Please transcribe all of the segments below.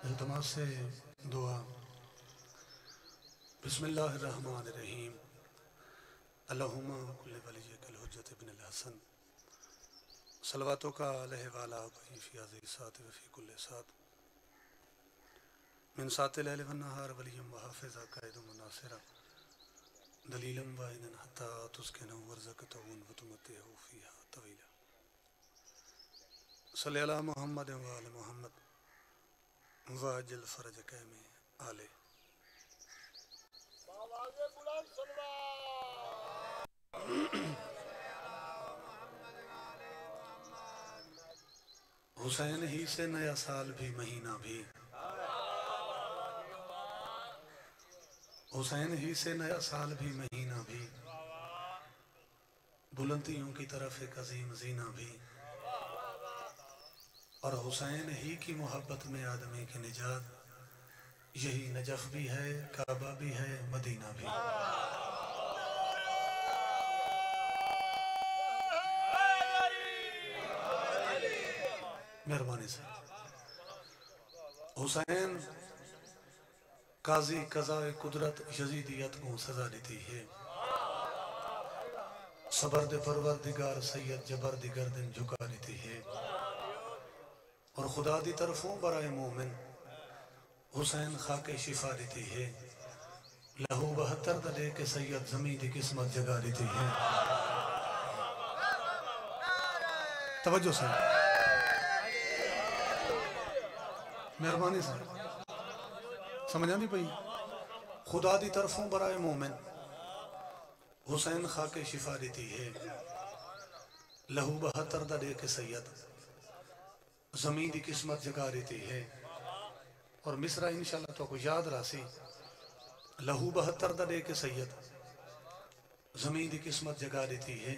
التماس سے دعا۔ بسم اللہ الرحمن الرحیم۔ اللہم کل ولیک الحجت ابن الحسن صلواتو کا علیہ وعلا آبائی فی هذه الساعة وفی کل ساعة من ساعة اللیل والنہار ولیم وحافظا قائد مناصرا دلیلا وائنا حتی تسکنوا ورزقتہون وتمتعوا فیہا طویلا۔ صلی علی محمد وآل محمد واجل فرج قیم آلے۔ حسین ہی سے نیا سال بھی مہینہ بھی، حسین ہی سے نیا سال بھی مہینہ بھی، بلندیوں کی طرف ایک عظیم زینہ بھی، اور حسین ہی کی محبت میں آدمی کی نجات، یہی نجف بھی ہے، کعبہ بھی ہے، مدینہ بھی۔ مہربانی سے حسین قاضی قضاء قدرت یزیدیت کو سزا دیتی ہے، صبر دے پروردگار سید جبر دی گردن جھکا دیتی ہے، اور خدا دی طرفوں برائے مومن حسین خاک شفا دیتی ہے، لہو 72 دلے کے سید زمین دی قسمت جگا دیتی ہے۔ توجہ سے مہربانی سے سمجھا نہیں پئی، خدا دی طرفوں برائے مومن حسین خاک شفا دیتی ہے، لہو 72 دلے کے سید زمین دی قسمت جگا دیتی ہے، اور مصرع انشاءاللہ تو کو یاد راسی، لہو 72 دلے کے سید زمین دی قسمت جگا دیتی ہے،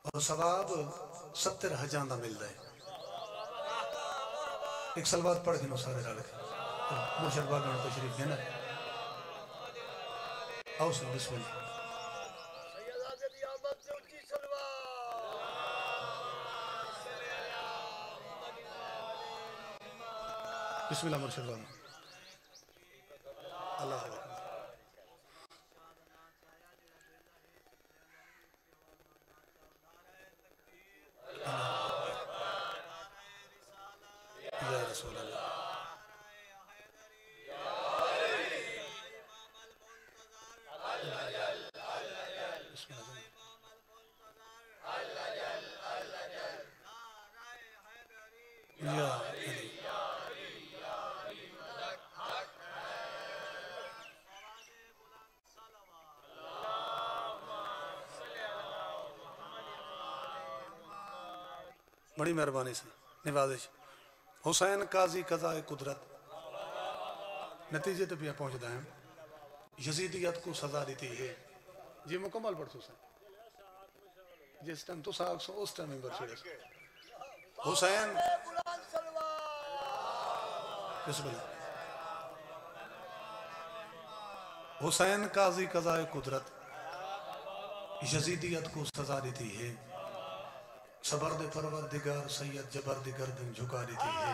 اور ثواب 70 حجاں دا مل دے۔ ایک سلوات پڑھ گنو سارے رال کے مرشد باغ میں تشریف دینا آؤ سن بسم اللہ۔ بسم اللہ مرشد باغ اللہ اکبر۔ یا رسول اللہ بسم اللہ۔ یا علی بڑی مہربانی سے نوازش۔ حسین قاضی قضاء قدرت نتیجے تے پہ پہنچ دائیں، یزیدیت کو سزا دیتی ہے۔ جی مکمل پڑھ سو سن جس ٹائم تو ساکھ سو اس ٹائم بر چھڑے سو۔ حسین بسم اللہ۔ حسین قاضی قضاء قدرت یزیدیت کو سزا دیتی ہے، صبر دے پروردگار سید جبر دی گردن جھکا دیتی ہے،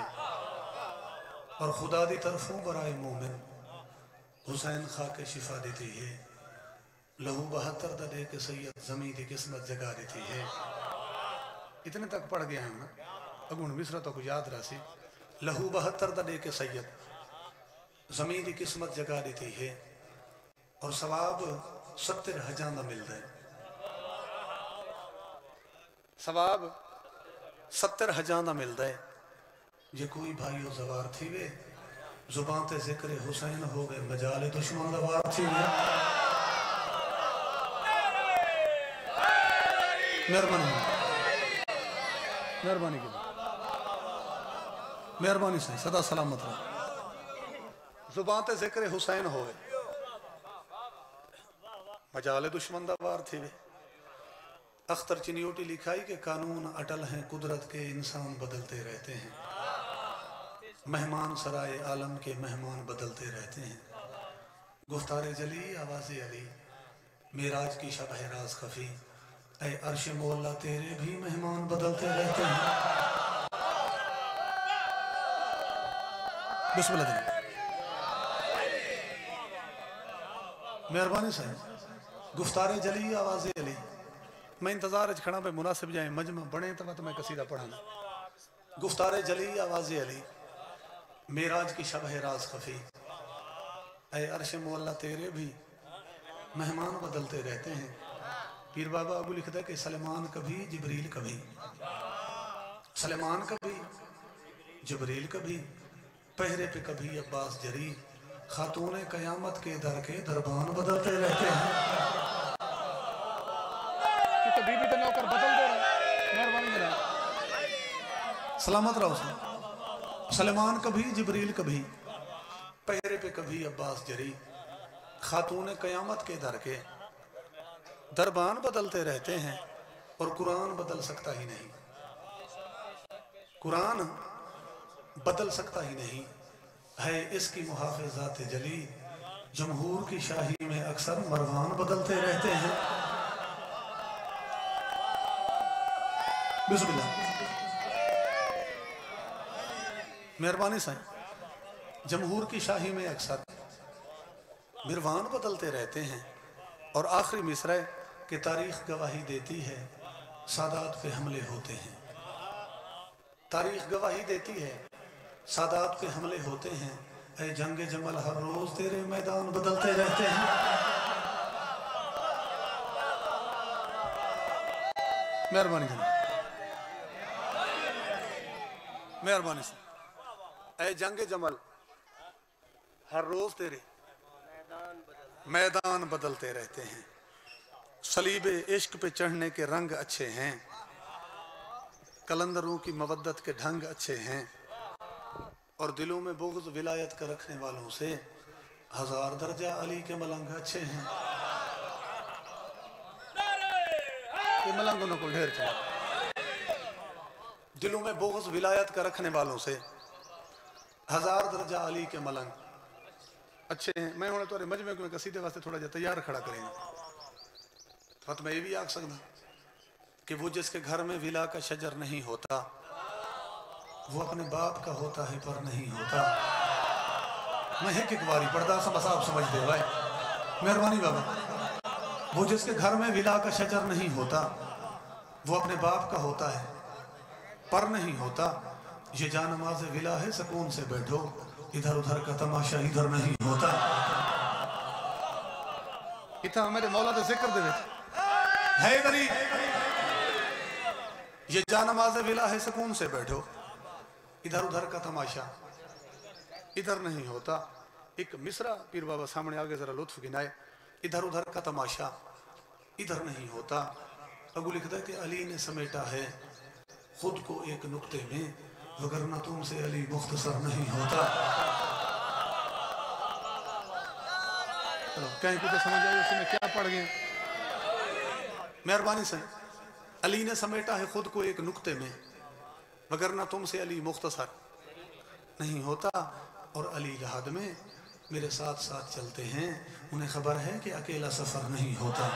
اور خدا دی طرفوں برائے مومن حسین خاک شفا دیتی ہے، لہو 72 دلے کے سید زمین دی قسمت جگا دیتی ہے۔ اتنے تک پڑھ گیا ہوں نا اگون مصرع تو کو یاد راسی، لہو 72 دلے کے سید زمین دی قسمت جگا دیتی ہے، اور ثواب 70 حجاں دا مل دے۔ ثواب 70 حجاں دا مل دے۔ جے کوئی بھائیو زوار تھی وے زبان تے ذکر حسین ہو گئے مجال دشمن دا وار تھی وے۔ مہربانی مہربانی کی مہربانی سے صدا سلامت رہا، زبان تے ذکر حسین ہو گئے مجال دشمن دا وار تھی وے۔ اختر چنیوٹی لکھائی کہ قانون اٹل ہیں قدرت کے انسان بدلتے رہتے ہیں، مہمان سرائے عالم کے مہمان بدلتے رہتے ہیں، گفتار جلی آواز علی معراج کی شب ہے راز خفی، اے عرش مولا تیرے بھی مہمان بدلتے رہتے ہیں۔ بسم اللہ جناب. مہربانی صاحب گفتار جلی آواز علی میں انتظار کھڑا پہ مناسب جائیں مجمع بڑھیں تو میں قصیدہ پڑھانا. گفتار جلی آواز علی معراج کی شب ہے راز خفی اے عرش مولا تیرے بھی مہمان بدلتے رہتے ہیں. پیر بابا ابو لکھتا ہے کہ سلیمان کبھی جبریل کبھی سلیمان کبھی جبریل کبھی پہرے پہ کبھی عباس جری خاتون قیامت کے در کے دربان بدلتے رہتے ہیں. بی بی تو نوکر بدل دے رہا مہربانی جناب سلامت رہو. سلیمان کبھی جبریل کبھی پہرے پہ کبھی عباس جری خاتون قیامت کے در کے دربان بدلتے رہتے ہیں. اور قرآن بدل سکتا ہی نہیں. قرآن بدل سکتا ہی نہیں ہے اس کی محافظات جلی جمہور کی شاہی میں اکثر مروان بدلتے رہتے ہیں. بسم اللہ. مہربانی صاحب جمہور کی شاہی میں اکثر مروان بدلتے رہتے ہیں. اور آخری مصرع کہ تاریخ گواہی دیتی ہے سادات پہ حملے ہوتے ہیں. تاریخ گواہی دیتی ہے سادات پہ حملے ہوتے ہیں. اے جنگ جمل ہر روز تیرے میدان بدلتے رہتے ہیں. مہربانی جناب مہربانی سے اے جنگ جمل ہر روز تیرے میدان بدلتے رہتے ہیں. صلیب عشق پہ چڑھنے کے رنگ اچھے ہیں. کلندروں کی مودت کے ڈھنگ اچھے ہیں. اور دلوں میں بغض ولایت کا رکھنے والوں سے ہزار درجہ علی کے ملنگ اچھے ہیں. یہ ملنگوں کو ڈھیر چاہیے. دلوں میں بغض ولایت کا رکھنے والوں سے ہزار درجہ علی کے ملنگ اچھے ہیں. میں ہونے تو مجمع کو قصیدے واسطے تھوڑا جا تیار کھڑا کریں گے. تو میں یہ بھی آکھ سکتا کہ وہ جس کے گھر میں ولا کا شجر نہیں ہوتا وہ اپنے باپ کا ہوتا ہے پر نہیں ہوتا. میں ایک باری پڑھتا سب آپ سمجھ دے بھائی مہربانی بابا. وہ جس کے گھر میں ولا کا شجر نہیں ہوتا وہ اپنے باپ کا ہوتا ہے پر نہیں ہوتا. یہ جا نماز ولا ہے سکون سے بیٹھو ادھر ادھر کا تماشا ادھر نہیں ہوتا. اتنا میرے مولا دے ذکر دے ہے ادھری. یہ جا نماز ولا ہے سکون سے بیٹھو ادھر ادھر کا تماشا ادھر نہیں ہوتا. ایک مصرع پیر بابا سامنے آگے ذرا لطف گنائے. ادھر ادھر کا تماشا ادھر نہیں ہوتا. ابو لکھتا ہے کہ علی نے سمیٹا ہے خود کو ایک نقطے میں وگرنہ تم سے علی مختصر نہیں ہوتا. کہیں کچھ سمجھ آئے اس میں کیا پڑھ گئے. مہربانی سے علی نے سمیٹا ہے خود کو ایک نقطے میں وگرنہ تم سے علی مختصر نہیں ہوتا. اور علی جہاد میں میرے ساتھ ساتھ چلتے ہیں انہیں خبر ہے کہ اکیلا سفر نہیں ہوتا.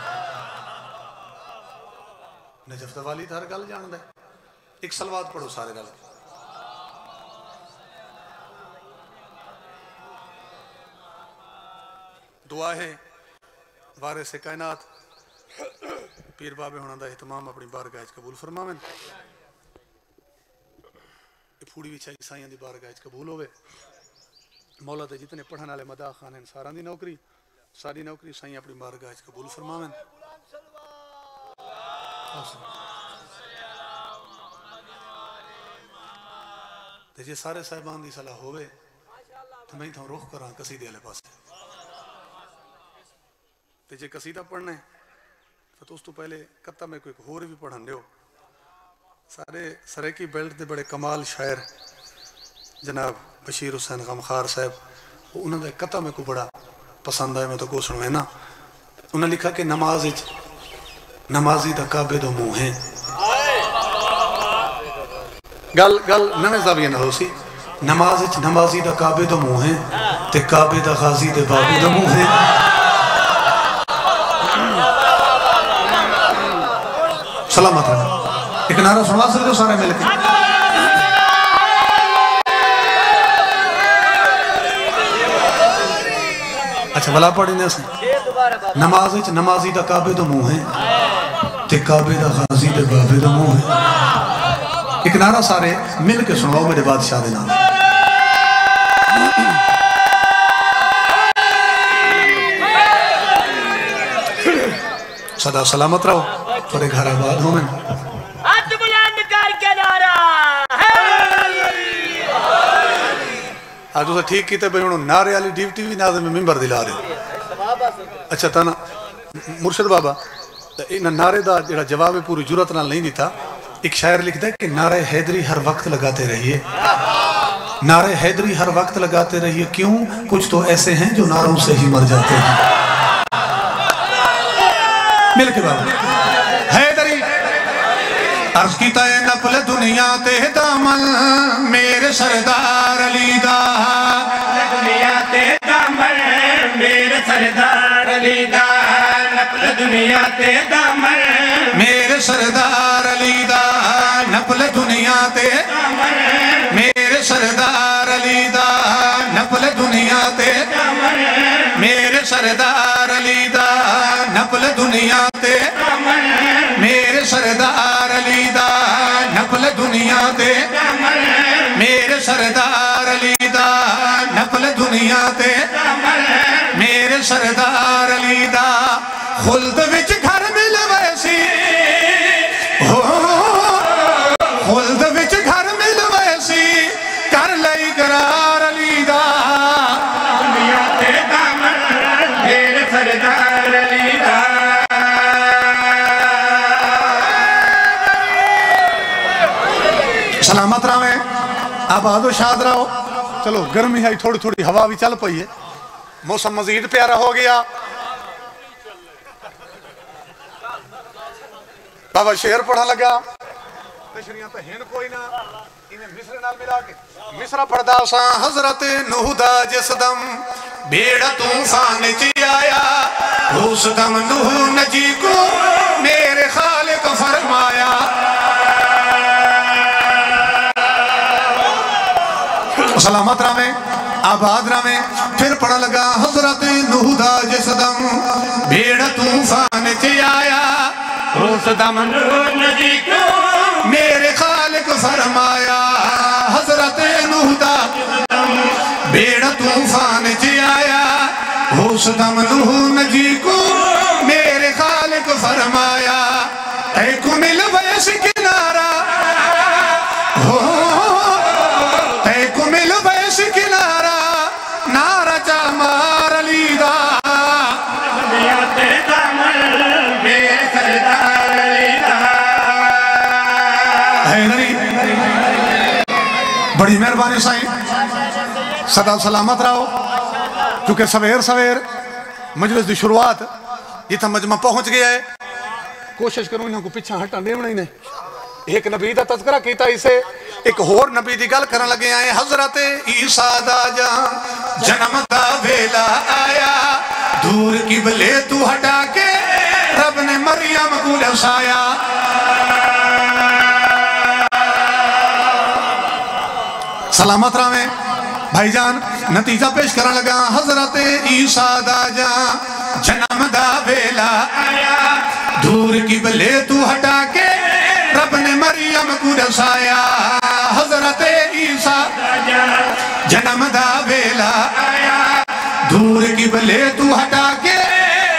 نجف دوالی ہر گل جان دے. ایک سلوات پڑھو سارے گل. دعا ہے وارث کائنات پیر بابے ہونا دا اہتمام اپنی بارگاہ قبول فرماویں. پھوڑی وچھائی سائیاں دی بارگاہ قبول ہوئے. مولا دے جتنے پڑھن والے مداح خان ہیں سارا دی نوکری ساری نوکری سائیں اپنی بارگاہ قبول فرماویں. تے جے سارے صاحبان دی صلاح ہوئے تو میں تھا رخ کراں قصیدے والے پاسے. تے جے قصیدہ پڑھنے تو اس تو پہلے کتا میں کوئی ہور بھی پڑھن دیو. سارے سریکی بیلٹ دے بڑے کمال شاعر جناب بشیر حسین غمخار صاحب انہوں نے کتا میں کو بڑا پسند آئے. میں تو کو سنوے نا انہوں نے لکھا کہ نمازی دا کعبے دو منہ ہیں. گل نوے زاویہ نہ ہو سی. نمازی دا کعبے دو منہ ہیں تے کعبے دا غازی دے بابے دو منہ ہیں. سلامت رہنا. ایک نعرہ سنا سکتے ہو سارے مل کے. بلا پڑھی نے سے نمازی دا کعبے دا منہ ہے تے کعبے دا غازی دے بابے دا منہ ہے. ایک نعرہ سارے مل کے سنواؤ میرے بادشاہ دے نام. صدا سلامت رہو تھوڑے گھر آباد ہوں میں. ہاتھ بلند کر کے نعرہ آج اسے ٹھیک کیتے بھئی انہوں نعرے علی ڈیوٹی بھی نازم میں ممبر دلا رہے. اچھا تانا مرشد بابا انہاں نعرے دا جڑا جواب پوری جرات نال نہیں دیتا. ایک شاعر لکھتا ہے کہ نعرہ حیدری ہر وقت لگاتے رہیے. نعرہ حیدری ہر وقت لگاتے رہیے. کیوں؟ کچھ تو ایسے ہیں جو نعروں سے ہی مر جاتے ہیں. مل کے بابا حیدری عرض کیتا ہے نپل دنیا تے دامن میرے سردار علی دا. دنیا تے دامن میرے سردار علی دا. نپل دنیا تے دامن میرے سردار علی دا. نپل دنیا تے دامن میرے سردار علی دا. نپل دنیا تے دامن میرے سردار علی دا. نپل دنیا تے میرے سردار علی دا. نپل دنیا تے میرے سردار علی دا. نپل دنیا تے میرے سردار علی دا. خلد وچ گھر مل ویسی خلد وچ گھر مل ویسی کر لئی قرار علی دا. دنیا تے دامن میرے سردار علی دا. سلامت رہے آباد و شاد رہو. چلو گرمی ہے تھوڑی تھوڑی ہوا بھی چل پئی ہے. موسم مزید پیارا ہو گیا. بابا شعر پڑھا لگا تشریحاں تو ہن کوئی نہ انہیں مصر نال ملا کے مصر پڑھدا سا. حضرت نوح دا جس دم بیڑا طوفان چی آیا اس دم نوح نجی کو میرے خالق فرمایا. سلامت رہے آباد رہے. پھر پڑھا لگا حضرت نوح دا جس دم بیڑا طوفان چی آیا اس دم نوح نجی کو میرے خالق فرمایا. حضرت نوح دا بیڑا طوفان چی آیا اس دم نوح نجی کو میرے خالق فرمایا. اے کو مل ویس کنارہ اے کو مل ویس کنارہ نعرہ جا مار علی دا. دنیا تے دامن میرے سردار علی دا. حیدری بڑی مہربانی سائیں صدا سلامت رہو. کیونکہ سویر سویر مجلس دی شروعات یہ تھا مجمع پہنچ گیا ہے. کوشش کروں انہوں کو پیچھا ہٹا دیونا ہی نہیں. ایک نبی دا تذکرہ کیتا اسے ایک اور نبی دی گل کرنے لگے آئے. حضرت عیسیٰ دا جان جنم دا ویلا آیا دور قبلے تو ہٹا کے رب نے مریم کو لسایا. سلامت رہے بھائی جان نتیجہ پیش کرنے لگا. حضرت عیسیٰ دا جان جنم دا ویلا آیا دور قبلے تو ہٹا کے رب نے مریم کو لسایا. حضرت عیسیٰ جنم دا ویلا آیا دور قبلے تو ہٹا کے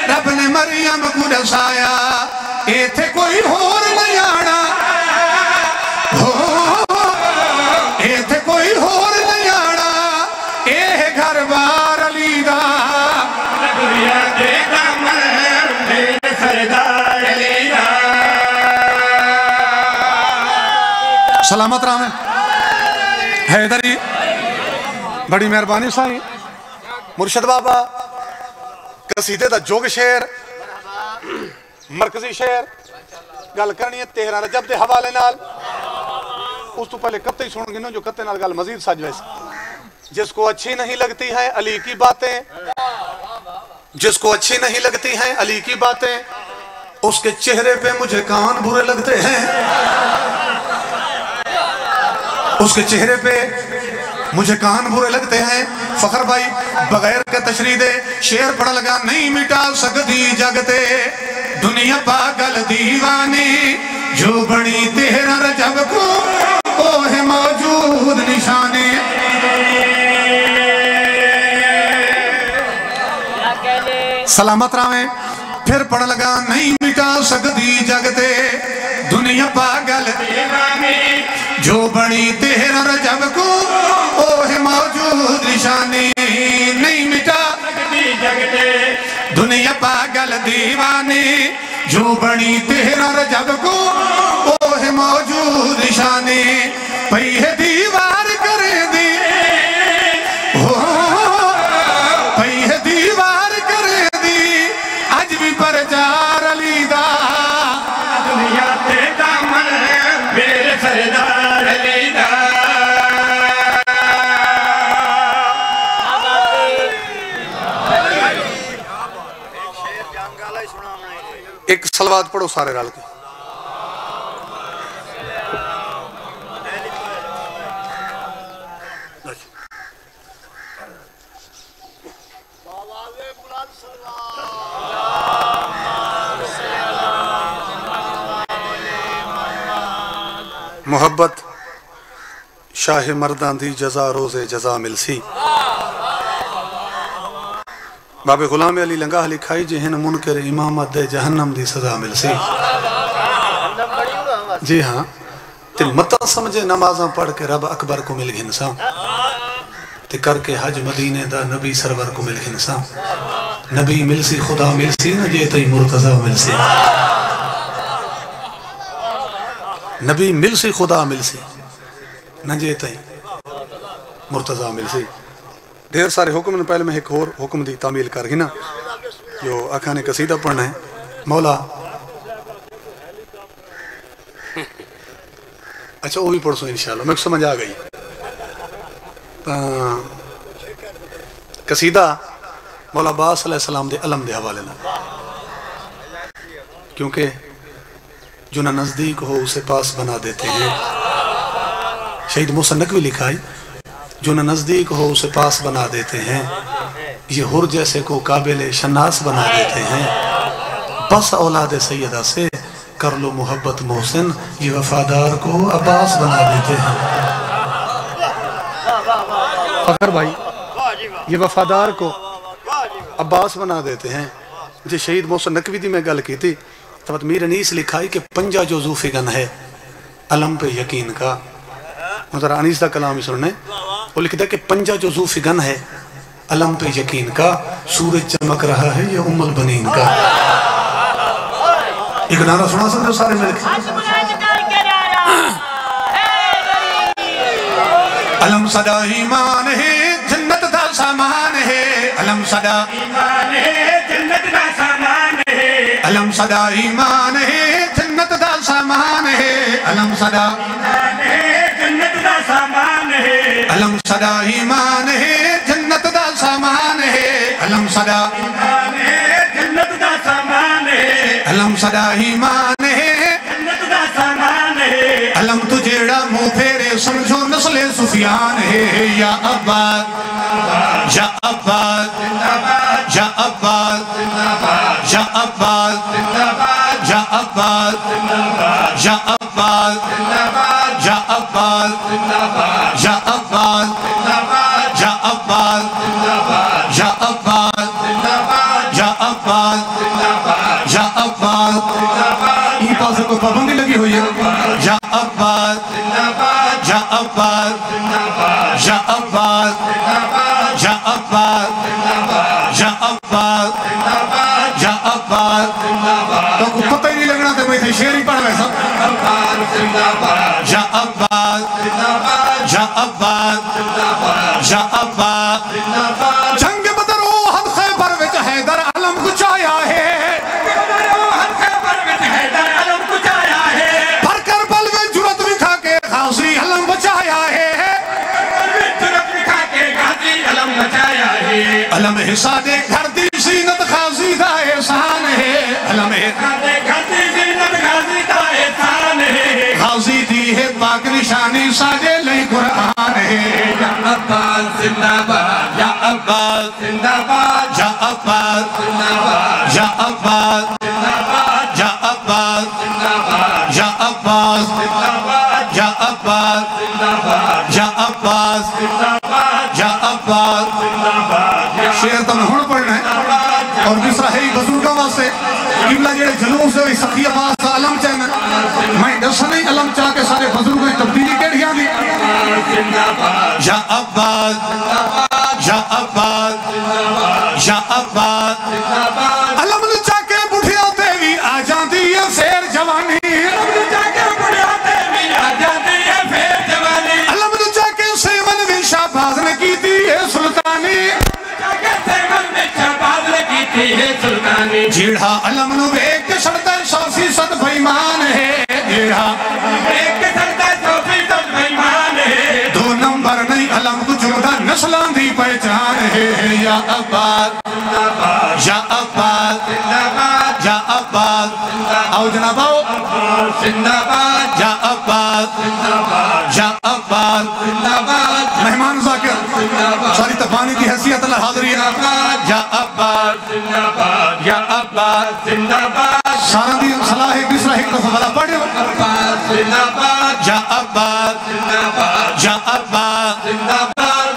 رب نے مریم کو لسایا. اے تھے کوئی ہور نہیں آنا اے تھے کوئی ہور نہیں آنا اے گھر بار علی دا. دنیا دے دامن میرے سردار علی دا. سلامت رہے حیدری بڑی مہربانی سائیں. مرشد بابا قصیدے دا جوگ شعر مرکزی شعر گل کرنی ہے 13 رجب دے حوالے نال. اس تو پہلے کتے ہی سنوں گے جو کتے نال گل مزید سج ویسے. جس کو اچھی نہیں لگتی ہے علی کی باتیں جس کو اچھی نہیں لگتی ہیں علی کی باتیں اس کے چہرے پہ مجھے کان برے لگتے ہیں. اس کے چہرے پہ مجھے کان برے لگتے ہیں فخر بھائی بغیر کے تشریح دے شعر پڑھ لگا نہیں مٹا سکتی جگتے دنیا پاگل دیوانی جو بڑی تیرا رجب کو وہ ہے موجود نشانے سلامت راویں پھر پڑھ لگا نہیں مٹا سکتی جگتے دنیا پاگل دیوانی جو بڑی تیرا رجب کو وہ ہے موجود نشانی نہیں مٹا سکتی جگتے دنیا پاگل دیوانی جو بڑی تیرا رجب کو وہ ہے موجود نشانی پئی ہے دیوار کرے دی پئی ہے دیوار کرے دی آج بھی پر جار علی دا دنیا تے دامن میرے سردار علی دا ایک صلوات پڑھو سارے رال کے محبت شاہ مردان دی جزا روز جزا ملسی باب غلام علی لنگاہ لکھائی جہن منکر امامت دے جہنم دی سزا ملسی جی ہاں تے متا سمجھے نمازاں پڑھ کے رب اکبر کو مل گھنساں تے کر کے حج مدینے دا نبی سرور کو مل گھنساں نبی ملسی خدا ملسی نہ جے تی مرتضی ملسی نبی ملسی خدا ملسی نہ جے تی مرتضی ملسی ڈھیر سارے حکم نے پہلے میں ایک اور حکم دی تعمیل کر گی نا جو آقا نے قصیدہ پڑھنا ہے مولا اچھا وہ بھی پڑھ سو انشاءاللہ میں سمجھ آ گئی قصیدہ مولا عباس علیہ السلام دے علم دے حوالے نا کیونکہ جو نہ نزدیک ہو اسے پاس بنا دیتے ہیں شہید موسیٰ نقوی لکھائی جو نہ نزدیک ہو اسے پاس بنا دیتے ہیں یہ ہر جیسے کو قابل شناس بنا دیتے ہیں بس اولاد سیدہ سے کر لو محبت محسن یہ وفادار کو عباس بنا دیتے ہیں فخر بھائی یہ وفادار کو عباس بنا دیتے ہیں جو شہید موسیٰ نقوی دی میں گل کی تھی تب میر انیس لکھائی کہ پنجا جو ذو فگن ہے علم پہ یقین کا ذرا انیس دا کلام ہی سننے وہ لکھتا ہے کہ پنجا جو ذو فگن ہے علم پہ یقین کا سورج چمک رہا ہے یہ ام البنین کا ایک نعرہ سنا سکتے ہو سارے مل کے علم صدا ایمان ہے جنت دا سامان ہے علم صدا ایمان ہے جنت دا سامان ہے علم صدا ایمان ہے جنت دا سامان ہے علم صدا ایمان ہے جنت دا سامان ہے علم صدا ایمان ہے جنت دا سامان ہے علم صدا ایمان ہے جنت دا سامان ہے علم صدا ایمان ہے جنت دا سامان ہے علم تجھیڑا منہ پھیرے سمجھو نسل سفیان ہے یا عباد یا عباد یا عباد یا عباد یا عباد یا عباد یا عباد یا عباد یا عباد یا عباد یا عباد یا عباد ان پاسے کو پابندی لگی ہوئی ہے یا عباد یا عباد یا عباد یا عباد یا عباد یا عباد تو کو پتہ ہی نہیں لگنا تھا میں تھے شعر ہی پڑھ ویسا یا عباد یا عباد یا عباد جنگ بدر احد خیبر وچ حیدر علم کچایا ہے پر کربل میں جرت بکھا کے غازی علم بچایا ہے علم حساد گھر دی زینت غازی دا احسان ہے علم حساد گھر دی زینت غازی دا احسان ہے غازی دی ہے پاک نشانی ساجے لئی قرآن ہے یا عباس زندہ باد یا عباس زندہ باد یا عباس زندہ باد یا عباس زندہ باد یا عباس زندہ باد یا عباس زندہ باد یا عباس زندہ باد یا عباس زندہ باد یا عباس زندہ باد شعر تو میں ہون پڑھنا ہے اور دوسرا ہے بزرگاں واسطے قبلہ جڑے جنوب سے سخی عباس کا علم چاہنا میں دس نہیں علم چاہ کے سارے بزرگوں کی تبدیلی کیڑیاں دی یا عباس یا عباس یا عباس علم چاہ کے بڑھیا دیوی آ جاندی ہے سیر جوانی علم چاہ کے بڑھیا دیوی آ جاندی ہے پھر جوانی علم چاہ کے سیون بھی شہباز نے کی تھی ہے سلطانی جیڑا علم نو ایک سڑتا 100% بھائیمان ہے جیڑا ایک سڑتا 100% بھائیمان ہے 2 نمبر نہیں علم کو جمدہ نسلان دی پہچان ہے یا عباس یا عباس یا عباس آؤ جناب آؤ زندہ باد یا عباس یا عباس مہمان ذاکر ساری تفانی کی حیثیت اللہ حاضری ہے یا عباس یا عباس زندہ باد سارا دی صلاح بسرہ ایک دفعہ بلا پڑھے یا عباس یا عباس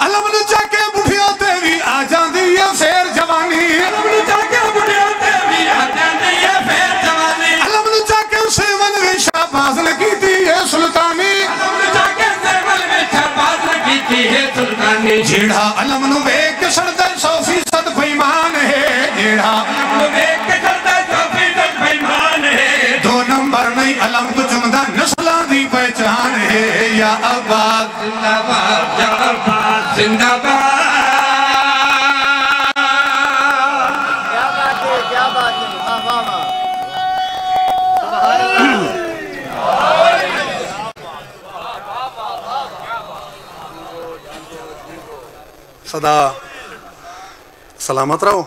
علم نو چاہ کے بڑھیا دیوی آ جاندی ہے سیر جوانی علم نو چاہ کے بڑھیا دیوی آ جاندی ہے پھر جوانی علم نو چاہ کے سیون بھی شہباز نے کی تھی ہے سلطانی علم نو چاہ کے سیون بھی شہباز نے کی تھی ہے سلطانی جیڑا علم نو ایک سڑتا 100% بھائیمان ہے جیڑا علم نو ایک سڑتا 100% بھائیمان ہے 2 نمبر نہیں علم کو جمدہ نسلان دی پہچان ہے یا عباس زندہ باد یا عباس زندہ باد کیا بات ہے واہ واہ صدا سلامت رہو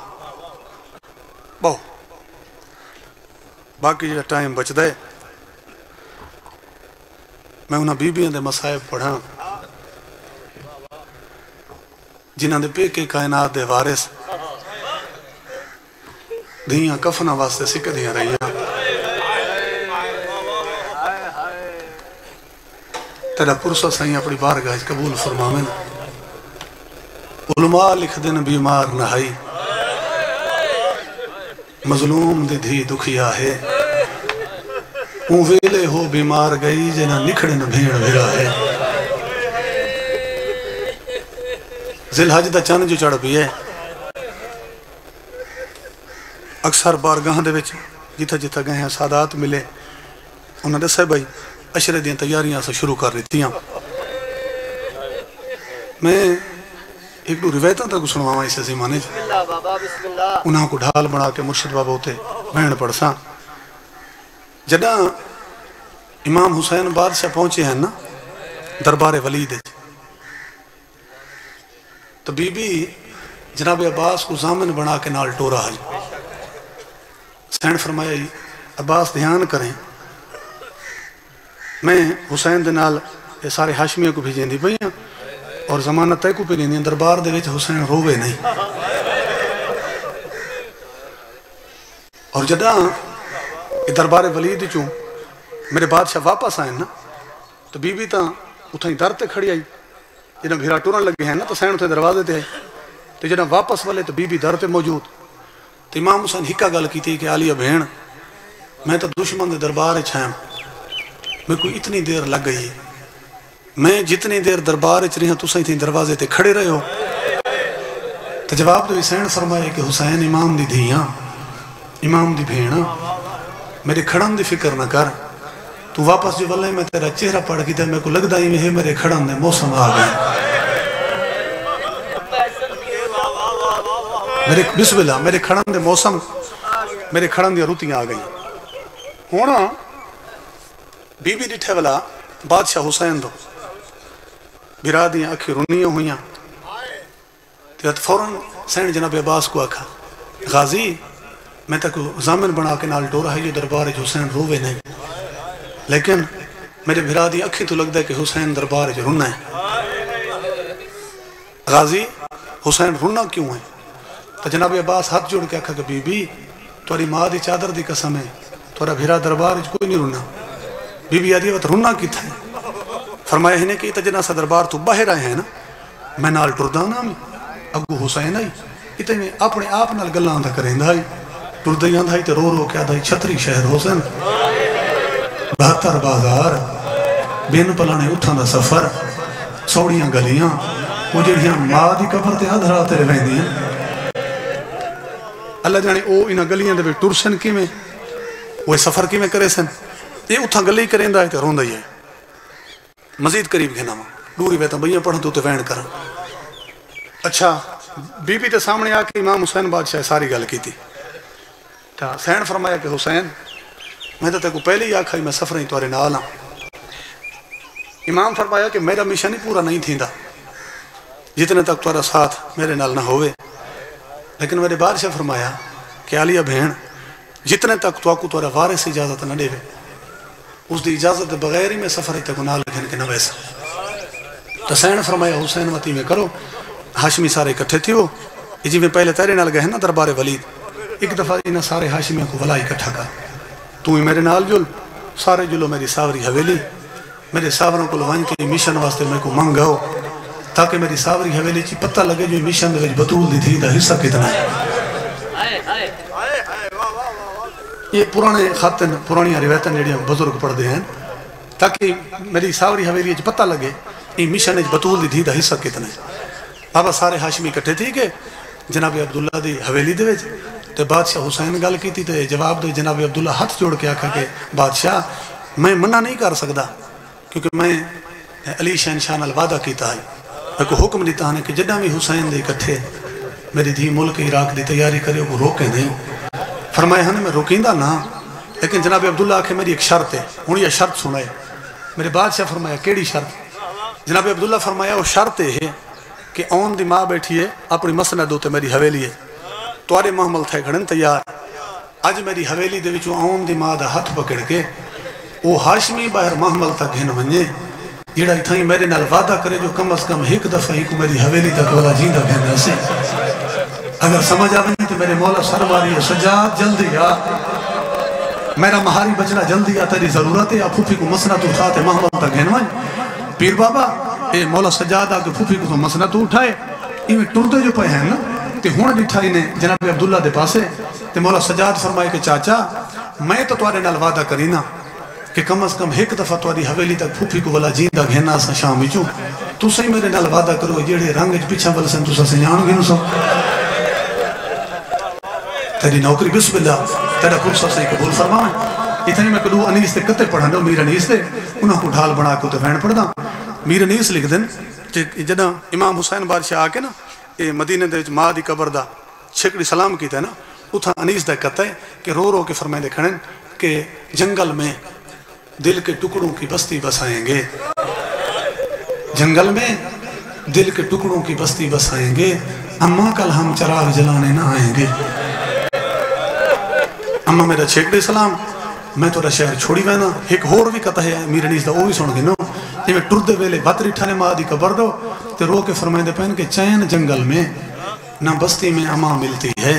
بہو باقی جو ٹائم بچ دے میں انہاں بیبیاں دے مسائب پڑھاں جنہاں دے پیکے کائنات دے وارث دھیاں کفنہ واسطے سکھ دیاں رہیاں تیرا پرسہ سائیں اپنی بارگاہ قبول فرماویں علماء لکھ دن بیمار نہائی مظلوم دی دھی دکھیا ہے اون ویلے ہو بیمار گئی جنہ نکھڑن بھیڑ بھیڑا ہے ذل حج دا چند جو چڑھ بھی ہے اکثر بارگاہ دے وچ جتھا جتھا گئے ہیں سادات ملے انہوں نے صحیح بھائی عشرے دیں تیاریاں سے شروع کر رہی تھیاں میں ایک دو روایتاں تک سنواں اسے زمانے انہاں کو ڈھال بنا کے مرشد بابا ہوتے بہن پڑساں جدہ امام حسین بادشاہ پہنچے ہیں نا دربار ولید تو بی بی جناب عباس کو زامن بنا کے نال ٹورا ہے حسین فرمایا عباس دھیان کریں میں حسین دے نال یہ سارے ہاشمیوں کو بھیجیں دی پہیاں اور زمانہ تے کو پہ نہیں دربار دے وچ حسین روے نہیں اور جدہ دربار ولید چوں میرے بادشاہ واپس آئے نا تو بی بی تاں اتھاں در تے کھڑی آئی جنہ بھیرا ٹورن لگے ہیں نا تو سین اتھے دروازے تے آئی تو جنہ واپس والے تو بی بی در تے موجود تو امام حسین ہکا گل کی تھی کہ عالیہ بہن میں تو دشمن دے دربار چھائیں میں کوئی اتنی دیر لگ گئی میں جتنی دیر دربار رہی ہوں تسیں تھی دروازے تے کھڑے رہے ہو تو جواب تو حسین فرمائے کہ حسین امام دی دھیاں امام دی بھینا میرے کھڑن دی فکر نہ کر تو واپس جو واللہ میں تیرا چہرہ پڑھ کی تے میں کو لگ دائی میں ہے میرے کھڑن دے موسم آ گئے بسم اللہ میرے کھڑن دے موسم میرے کھڑن دے روتیاں آ گئی ہونا بی بی ڈٹھے والا بادشاہ حسین دو برادیاں اکھی رنیاں ہویاں تیت فوراں سین جناب عباس کو آکھا غازی میں تک زامن بنا کے نال ٹورا ہے جو دربار حسین روے نہیں لیکن میرے برادی اکھی تو لگ دے کہ حسین دربار رونا ہے غازی حسین رونا کیوں ہے؟ تو جناب عباس ہاتھ جوڑ کے آکھا کہ بی بی توری ماں دی چادر دی قسم ہے تورا بھیرا دربار کوئی نہیں رونا. بی بی آدھی وقت رونا کی تھا. فرمایا ہی نے کہ اتنا سا دربار تو باہر آئے ہیں نا میں نال ٹردانا میں اگو حسین آئی اتنے میں اپنے آپ نال گلان دا کریں دائی ٹردیاں دائی تے رو رو کیا دائی چھتری شہر حسین 72 بازار بین پلانے اٹھان دا سفر سوڑیاں گلیاں وہ جڑیاں ماں دی قبر تے ادھرا تے رہندی ہیں. اللہ جانے او انہاں گلیاں دے وچ ٹرسن کیویں وہ سفر کیویں کرے سن یہ اتھاں گلی کریں دا تے روندا ہی ہے. مزید قریب گھنا دوری وے تے بھئیاں پڑھن تو تے وین کرن. اچھا بی بی تے سامنے آ کے امام حسین بادشاہ ساری گل کیتی تا حسین فرمایا کہ حسین میں تو تے کو پہلے ہی آکھا میں سفر ہی تورے نال ہاں. امام فرمایا کہ میرا مشن ہی پورا نہیں تھیندا جتنے تک تورا ساتھ میرے نال نہ ہوئے. لیکن میرے بادشاہ فرمایا کہ عالیہ بہن جتنے تک تو کو تورا وارث اجازت نہ دے اس دی اجازت بغیر ہی میں سفر تے گناہ لکھن کے نہ ویسا. حسین فرمایا حسین متی میں کرو ہاشمی سارے اکٹھے تھی وہ جی میں پہلے تیرے نال گئے نا دربار ولید ایک دفعہ انہاں سارے ہاشمیوں کو ولا اکٹھا کر تو ہی میرے نال جل سارے جلو میری ساوری حویلی میرے ساوروں کو لوائن کے مشن واسطے میں کو منگاؤ تاکہ میری ساوری حویلی چی پتہ لگے جو مشن دے وچ بطول دی تھی دا حصہ کتنا ہے. یہ پرانے خاتن پرانی روایتیں جڑیاں بزرگ پڑھ دے ہیں تاکہ میری ساوری حویلی چ پتہ لگے یہ مشن وچ بطول دی تھی دا حصہ کتنا ہے. بابا سارے ہاشمی کٹھے تھی کہ جناب عبداللہ دی حویلی دے وچ تے بادشاہ حسین گل کیتی تے جواب دے جناب عبداللہ ہاتھ جوڑ کے آکھا کہ بادشاہ میں منع نہیں کر سکدا کیونکہ میں علی شہنشاہ نال وعدہ کیتا ہے میں کو حکم دیتا ہے کہ جڈا بھی حسین دے اکٹھے میری دھی ملک عراق دی تیاری کرے وہ روکیں دیں. فرمایا ہن میں روکیندا نہ لیکن جناب عبداللہ آکھے میری ایک شرط ہے ہن یہ شرط سنائے. میرے بادشاہ فرمایا کیڑی شرط؟ جناب عبداللہ فرمایا وہ شرط ہے کہ اون دی ماں بیٹھی ہے اپنی مسند ہوتے میری حویلی ہے توارے محمل تھے کھڑن تیار اج میری حویلی دے وچوں اون دی ماں دا ہاتھ پکڑ کے وہ ہاشمی باہر محمل تک گھن ونجے جڑا اتھائی میرے نال وعدہ کرے جو کم از کم ایک دفعہ ہی کو میری حویلی تک والا جیندہ گھن سے. اگر سمجھ آویں تو میرے مولا سرواری ہے سجاد جلدی آ میرا مہاری بچنا جلدی آ تیری ضرورت ہے پھوپھی کو مسند اٹھاتے محمل تک گھن ونج. پیر بابا اے مولا سجاد آ کے پھوپھی کو تو مسند اٹھائے ایویں ٹردے جو پے ہیں نا تے ہن ڈٹھائی نے جناب عبداللہ دے پاسے تے مولا سجاد فرمائے کہ چاچا میں تو تواڈے نال وعدہ کرینا کہ کم از کم ایک دفعہ تواری حویلی تک پھوپھی کو والا جیندہ گھنا سا شام وچوں تو صحیح میرے نال وعدہ کرو جڑے رنگ وچ پیچھے ول سن تساں سنجان گے نو سو تیری نوکری بسم اللہ تیرا فرصت سے قبول فرمائیں. اتنی میں کدو انیس تے کتے پڑھا دو میر انیس تے انہاں کو ڈھال بنا کے تے وین پڑھ دا. میر انیس لکھ دن جدہ امام حسین بادشاہ آ کے نا یہ مدینہ دے ماں دی قبر دا چھکڑی سلام کیتا ہے نا اتھا انیس دا کہتا ہے کہ رو رو کے فرمائے دے کھڑن کہ جنگل میں دل کے ٹکڑوں کی بستی بسائیں گے جنگل میں دل کے ٹکڑوں کی بستی بسائیں گے اماں کل ہم چراغ جلانے نہ آئیں گے. اماں میرا چھکڑی سلام میں تو شہر چھوڑی وینا ایک ہور بھی کہتا ہے میر انیس دا وہ بھی سن گے نو جی میں ٹردے ویلے باتری ٹھانے ماں دی قبر دو تے رو کے فرمائے دے پہن کہ چین جنگل میں نہ بستی میں اماں ملتی ہے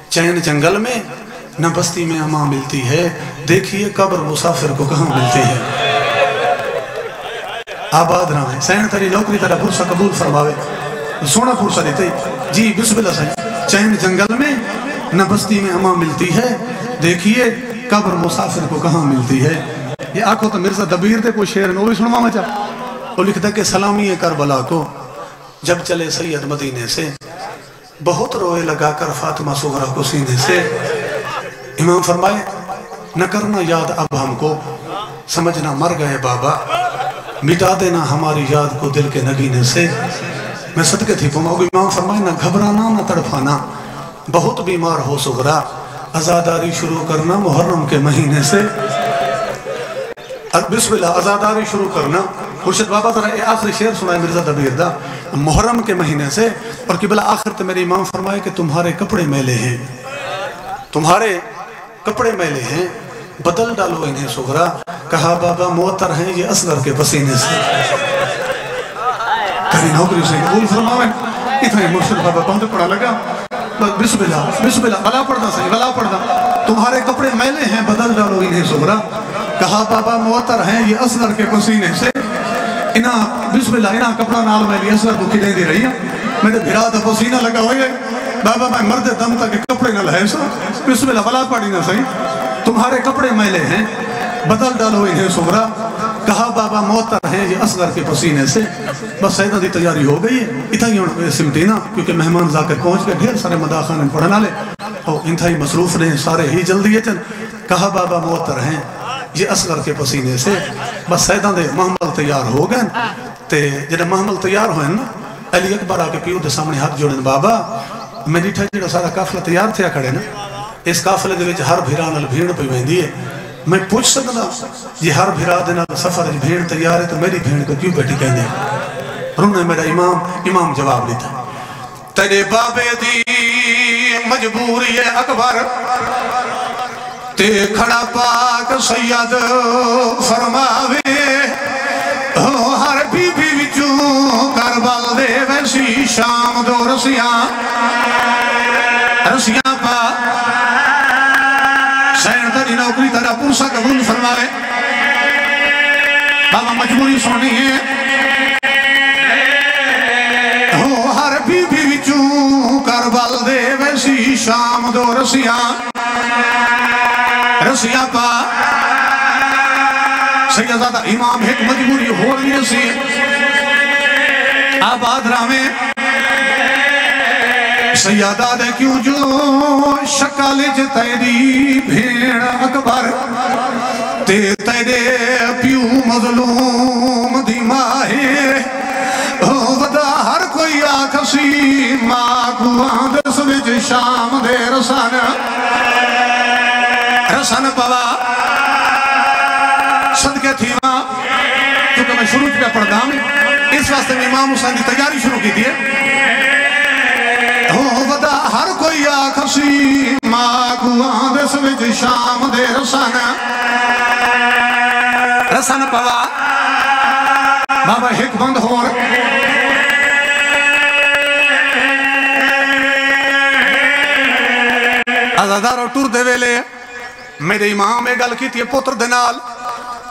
چین جنگل میں نہ بستی میں اماں ملتی ہے دیکھیے قبر مسافر کو کہاں ملتی ہے. آباد رہا ہے سین تری نوکری تیرا پرسہ قبول فرماوے سونا پرسہ دیتے جی بسم اللہ سین چین جنگل میں نہ بستی میں اماں ملتی ہے دیکھیے قبر مسافر کو کہاں ملتی ہے. یہ آنکھوں تو مرزا دبیر دے کوئی شعر نو بھی سنوا مچا وہ لکھتا کہ سلامی کربلا کو جب چلے سید مدینے سے بہت روئے لگا کر فاطمہ صغرا کو سینے سے. امام فرمائے نہ کرنا یاد اب ہم کو سمجھنا مر گئے بابا مٹا دینا ہماری یاد کو دل کے نگینے سے. میں صدقے تھی پوما امام فرمائے نہ گھبرانا نہ تڑپانا بہت بیمار ہو صغرا عزاداری شروع کرنا محرم کے مہینے سے. بسم اللہ عزاداری شروع کرنا خورشید بابا ذرا آخری شعر سنائے مرزا دبیر دا محرم کے مہینے سے. اور قبلہ آخر تے میرے امام فرمائے کہ تمہارے کپڑے میلے ہیں تمہارے کپڑے میلے ہیں بدل ڈالو انہیں صغرا کہا بابا معطر ہیں یہ اصغر کے پسینے سے. تیری نوکری سے قبول فرماویں اتنا مرشد بابا پندھ پڑا لگا بسم اللہ بلا پڑھنا صحیح بلا پڑھنا تمہارے کپڑے میلے ہیں بدل ڈالو انہیں زہرا کہا بابا معطر ہیں یہ اصغر کے پسینے سے بسم اللہ انہاں کپڑا نال میں اصغر کو کھلے دی رہی ہیں میرے بھرا دا پسینہ لگا ہوئے بابا میں مرد دم تک کپڑے نہ لہے سا بسم اللہ بلا پڑھی نہ صحیح تمہارے کپڑے میلے ہیں بدل ڈالو انہیں زہرا کہا بابا معطر ہیں یہ اصغر کے پسینے سے بس سیدہ دی تیاری ہو گئی ہے اتنی ہوں سمٹینا کیونکہ مہمان جا کر پہنچ گئے ڈھیر سارے مداخان پڑھنا لے اور انتہائی مصروف رہے سارے ہی جلدی ہے کہا بابا معطر ہیں یہ اصغر کے پسینے سے بس سیدہ دے محمل تیار ہو گئے تے جنہیں محمل تیار ہوئے نا علی اکبر آ کے پیو دے سامنے ہاتھ جوڑیں بابا میں ڈیٹھا جڑا سارا کافلہ تیار تھیا کھڑے نا اس کافلے دے وچ ہر بھیران ال بھیڑ پہ ویندی ہے میں پوچھ سکتا یہ ہر بھیرا دینا سفر بھیڑ تیار ہے تو میری بھیڑ کو کیوں بیٹھی کہنے رونے میرا امام جواب لیتا تیرے بابے دی مجبوری ہے اکبر تے کھڑا پاک سید فرماوے ہر بی بی وچوں کربل دے ویسی شام دو رسیاں پا سین تری نوکری ترہ پورسا قبول فرماوے بابا مجبوری سونی ہے ہر بی بی وچوں کربل دے ویسی شام دو رسیاں پا سیدہ امام ایک مجبوری ہو رہی رسی آباد راویں سیدہ دے کیوں جو شکالج تیری بھیڑ اکبر تے تیرے پیو مظلوم دی ماہے ودا ہر کوئی آکھسی ماں کو آندس وچ شام دے رسن پوا صدقے تھی ماں کیونکہ میں شروع پہ پڑھتا ہوں اس واسطے میں امام حسین دی تیاری شروع کی دیئے ودا ہر کوئی آکھسی ماں کو آندس وچ شام دے رسن پوا بابا ایک بند ہو آزادارو ٹور دے ویلے میرے امام ایک گل کی تھی پوتر دنال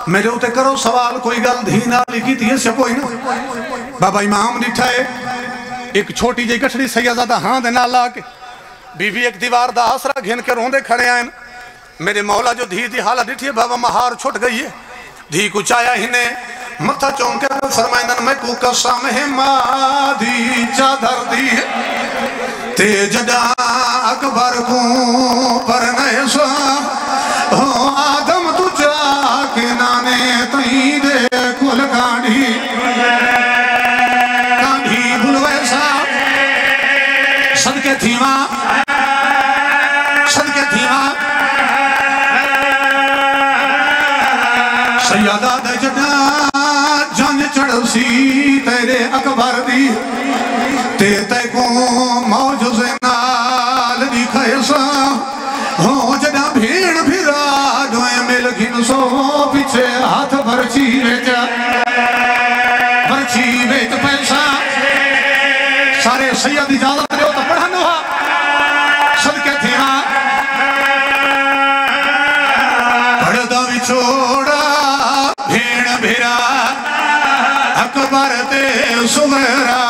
میرے ہوتے کرو سوال کوئی گل دھی نالی کی تھی اس سے کوئی نا بابا امام نٹھائے ایک چھوٹی جی کٹھڑی سیدہ ہاں دنال لاکے بی بی ایک دیوار دا آسرا گھن کے روندے کھڑے آئیں میرے مولا جو دھی حالہ ڈٹھی ہے بابا مہار چھوٹ گئی ہے دھی کو چایا ہی نے متھا چونکے فرمائندن میں کو قسم ہے مادی چادر دی تے جدا اکبر کو پر نیسا آدم تجھا کے نانے تئی دے کل کانڈی بلویسا صدقے تھی ماں سیدہ دے جدا جان چڑھ سی تیرے اکبر دی تے کو موجز نال دی خیسا جدا بھیڑ بھیرا دوئے مل گھن سو پیچھے ہاتھ برچی ویچ پیسا سارے سید اجازت رہے ہو تو پڑھانو ہا صدقے تھی ہاں پڑھدا بھی چھوڑا بھیڑ بھیرا اکبر تے سمرا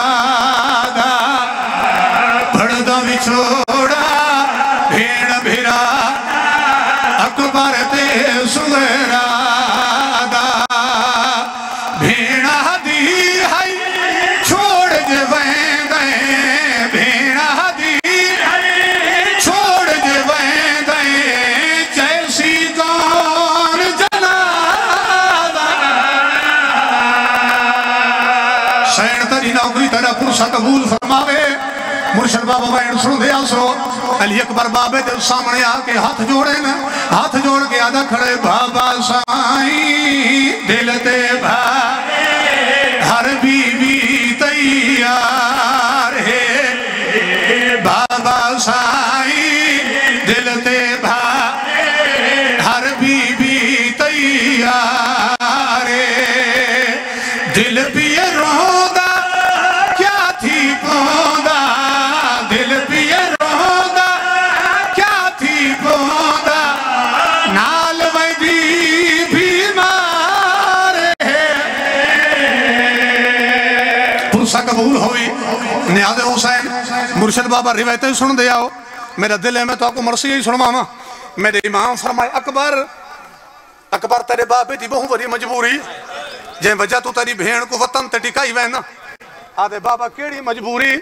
دا پڑھدا بھی چھوڑا بھیڑ بھیرا اکبر تے سمرا دا بھیڑا دی ہائی چھوڑ جے وین گئے بھیڑا دی چھوڑ جے وین گئے جیسی کون جنا سین تری نوکری تیرا پرسا قبول فرماوے مرشد بابا بین سن دیا سو علی اکبر بابے دل سامنے آکے ہاتھ جوڑے نا ہاتھ جوڑ کے آدھا کھڑے بابا سائیں دل تے ہر بی بی تیار ہے بابا سائیں دل تے ہر بی بی تیار ہے دل بھی روندہ اولاد حسین مرشد بابا روایتیں سن دے آؤ میرا دل ہے میں تو آپ کو مرسی ہی سنوا ماں میرے امام فرمائے اکبر تیرے بابے دی بہت بڑی مجبوری جن وجہ تو تیری بھین کو وطن تے ٹکائی وینا آدھے بابا کیڑی مجبوری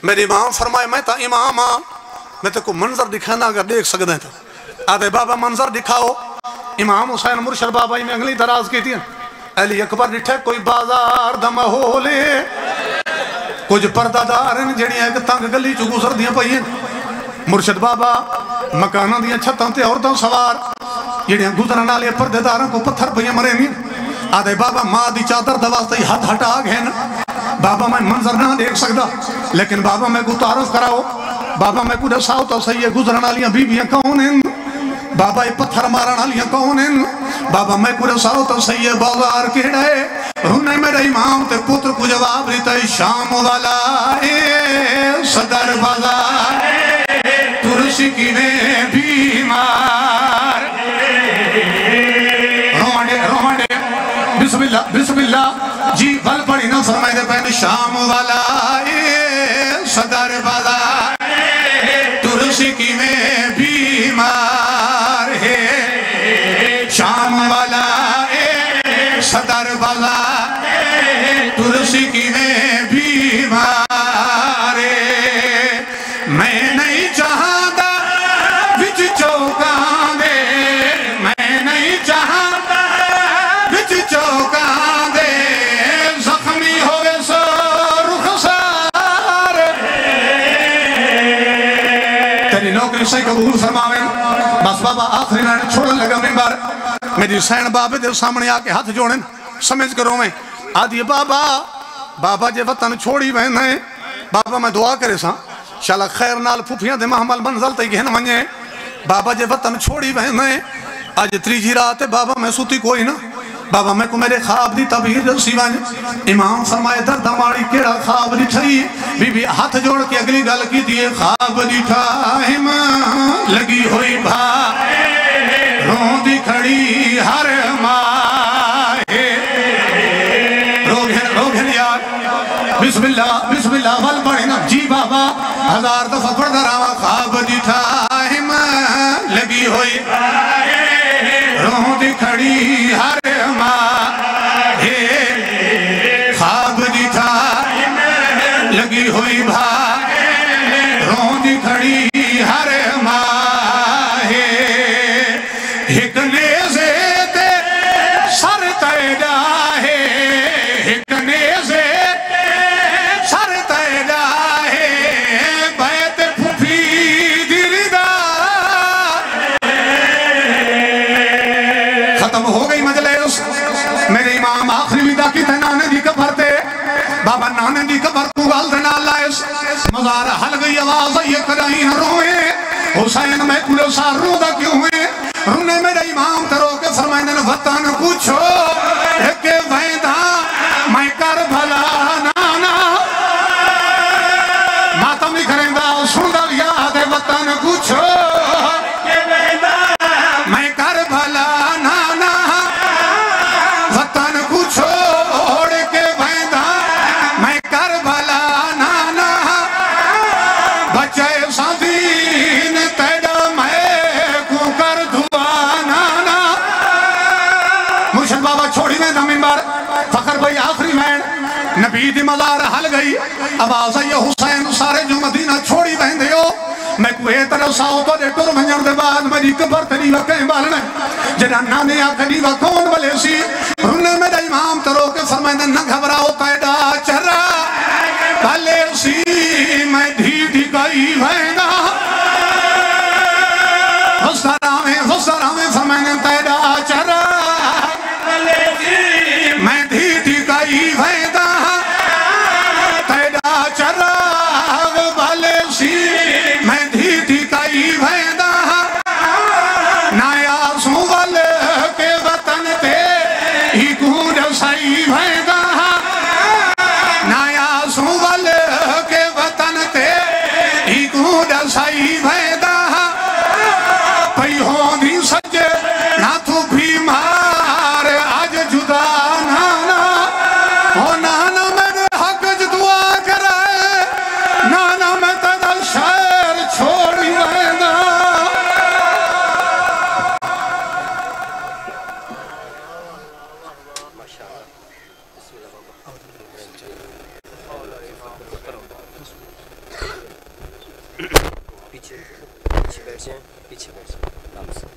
میرے امام فرمائے میں تا امام ہاں میں تے کو منظر دکھانا اگر دیکھ سکتے ہیں تو آدھے بابا منظر دکھاؤ امام حسین مرشد بابا ہی میں انگلی دراز کی تھی علی اکبر ڈٹھے کوئی بازار دم ہو لے کچھ پردہ دار ہیں جڑیاں ایک تنگ گلی چو گزر دیاں پئیں مرشد بابا مکانہ دیاں چھتاں تے عورتاں سوار جڑیاں گزرن والے پردے داراں کو پتھر پئیں مرے نہیں آدھے بابا ماں دی چادر دواستے ہاتھ ہٹا گئے نا بابا میں منظر نہ دیکھ سکتا لیکن بابا میں کو تعارف کراؤ بابا میں کو دساؤ تو صحیح گزرن والیاں بیویاں کون ہیں بابا یہ پتھر مارن والیاں کون ہیں بابا میں کو دساؤ تو صحیح بازار کیڑا ہے انہیں میرے امام تے پتر کو جواب دیتا ہے شام والا صدر بازار ترسی کی میں بیمار رومانڈے بسم اللہ جی بل پڑی نہ فرمائے دے پہنے شام والا صدر بازار ترسی کی میں بیمار ہے شام والا صدر بازار ترسی کی میں بیمار ہے میں نہیں چاہتا وچ چوکاں دے میں نہیں چاہتا وچ چوکاں دے زخمی ہوئے سو رخسار تیری نوکری سے قبول فرماویں بس بابا آخری لائن چھوڑن لگا ممبر میری سین بابے دے سامنے آکے ہاتھ جوڑیں سمجھ کروں میں آدھی بابا جے وطن چھوڑی بہن ہے بابا میں دعا کرے ساں شاءاللہ خیر نال پھوپیاں دے محمل منزل تے گہن منجے بابا جے وطن چھوڑی بہن ہے آج تریجی رات ہے بابا میں سوتی کوئی نہ بابا میں کو میرے خواب دی تبہیر رسی بانج امام فرمائے درد ماڑی کیڑا خواب دی ٹھائی بی بی ہاتھ جوڑ کے اگلی گل کی دیئے خواب دی ٹھائم لگی ہوئی بھائے رون دی کھڑی ہر ماہے روگھن یار بسم اللہ ول پڑھیں نا جی بابا ہزار دفعہ پڑھ دراما خواب دی ٹھائم لگی ہوئی رون دی کھڑی ہر ماہے خواب دی ٹھائم لگی ہوئی بھائے رون دی کھڑی ہر ماہے ایک نیزے تے سر تیڑا ہے ایک نیزے تے سر تیڑا ہے بیت پھوپھی دیردہ ختم ہو گئی مجلس میرے امام آخری ودا کی تھے نانے دی کبھر تے بابا نانے دی کبھر کو غالدنا لائس مزار حل گئی آواز یہ کرائیں روئے حسین میں کلو سار رو دا کیوں ہوئے انہیں میرے امام ترو کے فرمائنے وطن پوچھو کہ ویدہ میں کر بھلا نانا ماتم نہیں کریں دا سندر یاد وطن پوچھو کہ ویدہ میں کر بھلا نانا وطن پوچھو کہ ویدہ میں کر بھلا نانا بچے سادین تیڑا میں کو کر بابا چھوڑی میں نمی مار فخر بھئی آخری میں نبی دی مزار حل گئی آواز ہے حسین سارے جو مدینہ چھوڑی بہن دیو میں کوئے طرف ساؤ تو دے ٹور منجر دے بعد میری کبر تری وکیں بالنے جنہ نانے آکھنی وکون بلے سی انہیں میرے امام ترو کے فرمائنے نہ گھبراؤ قیدہ چرا بلے سی میں دھی ڈھگائی بہنگا حسرامیں فرمائنے قیدہ چرا میں دھی ٹھکائی ویدہ تیڑا چراغ والے سی میں دھی ٹھکائی ویدہ نایا سوال کے وطن تے ہی گھوڑ سائی ویدہ نایا سوال کے وطن تے ہی گھوڑ سائی ویدہ پئی ہوں دی سجے نہ تو بیمار آج جدا نانا او نانا میرے حق جو دعا کرائے پیچھے پیچھے بیٹھ جائیں، پیچھے بیٹھ جائیں آرام سے.